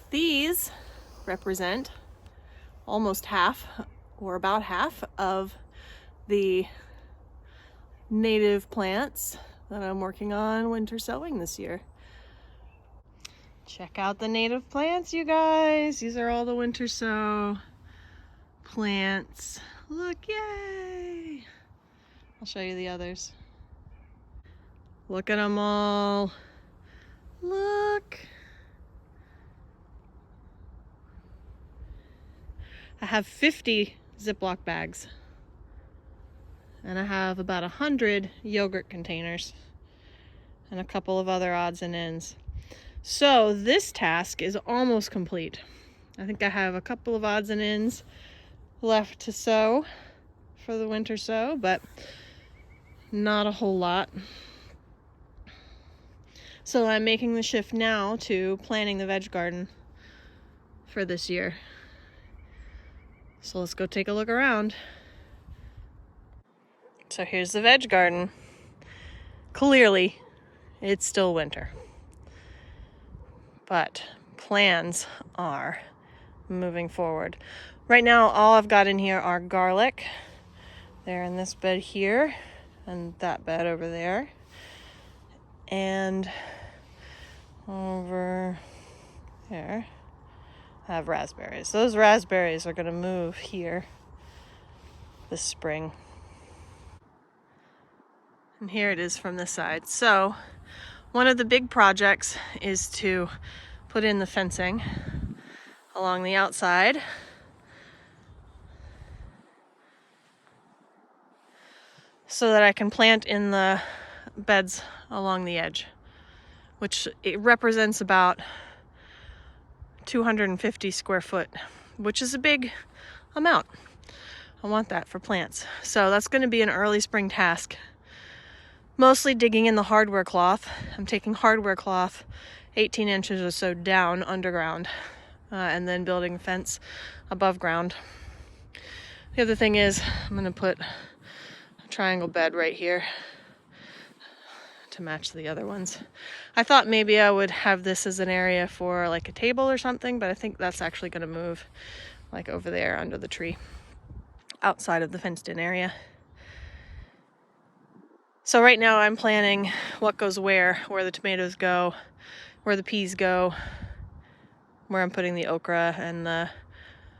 These represent almost half, or about half, of the native plants that I'm working on winter sowing this year. Check out the native plants, you guys. These are all the winter sow plants. Look, yay! I'll show you the others. Look at them all. Look. I have 50 Ziploc bags. And I have about 100 yogurt containers. And a couple of other odds and ends. So this task is almost complete. I think I have a couple of odds and ends left to sow for the winter sow, but not a whole lot. So I'm making the shift now to planting the veg garden for this year. So let's go take a look around. So here's the veg garden. Clearly, it's still winter. But plans are moving forward. Right now, all I've got in here are garlic. They're in this bed here and that bed over there. And over there, I have raspberries. Those raspberries are going to move here this spring. And here it is from this side. So one of the big projects is to put in the fencing along the outside. So that I can plant in the beds along the edge, which it represents about 250 square foot, which is a big amount. I want that for plants. So that's going to be an early spring task. Mostly digging in the hardware cloth. I'm taking hardware cloth 18 inches or so down underground and then building a fence above ground. The other thing is I'm going to put a triangle bed right here to match the other ones. I thought maybe I would have this as an area for like a table or something, but I think that's actually going to move like over there under the tree outside of the fenced in area. So right now I'm planning what goes where the tomatoes go, where the peas go, where I'm putting the okra and the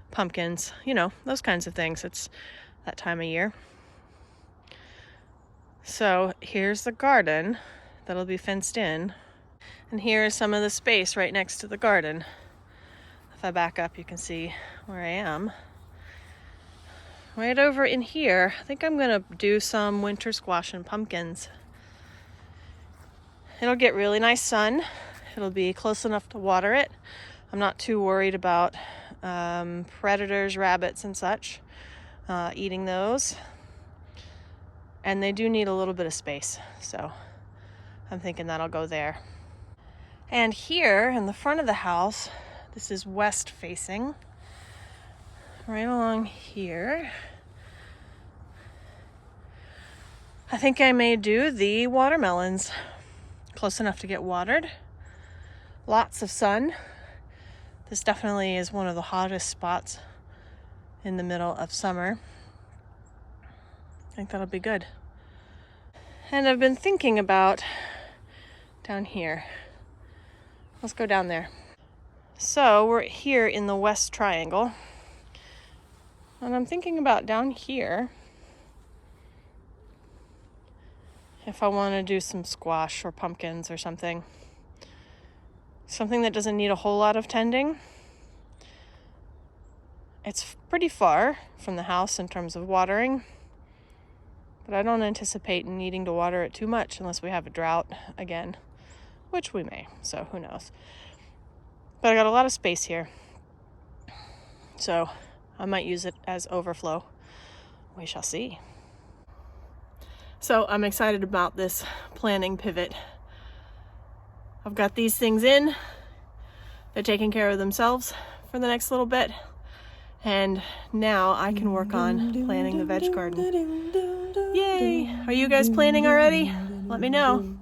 pumpkins, you know, those kinds of things. It's that time of year. So here's the garden that'll be fenced in. And here is some of the space right next to the garden. If I back up, you can see where I am. Right over in here, I think I'm gonna do some winter squash and pumpkins. It'll get really nice sun. It'll be close enough to water it. I'm not too worried about predators, rabbits and such, eating those. And they do need a little bit of space, so I'm thinking that'll go there. And here in the front of the house, this is west facing, right along here. I think I may do the watermelons. Close enough to get watered. Lots of sun. This definitely is one of the hottest spots in the middle of summer. I think that'll be good. And I've been thinking about down here. Let's go down there. So we're here in the west triangle. And I'm thinking about down here if I want to do some squash or pumpkins or something. Something that doesn't need a whole lot of tending. It's pretty far from the house in terms of watering, but I don't anticipate needing to water it too much unless we have a drought again, which we may, so who knows. But I got a lot of space here, so I might use it as overflow. We shall see. So I'm excited about this planning pivot. I've got these things in. They're taking care of themselves for the next little bit. And now I can work on planning the veg garden. Yay! Are you guys planning already? Let me know.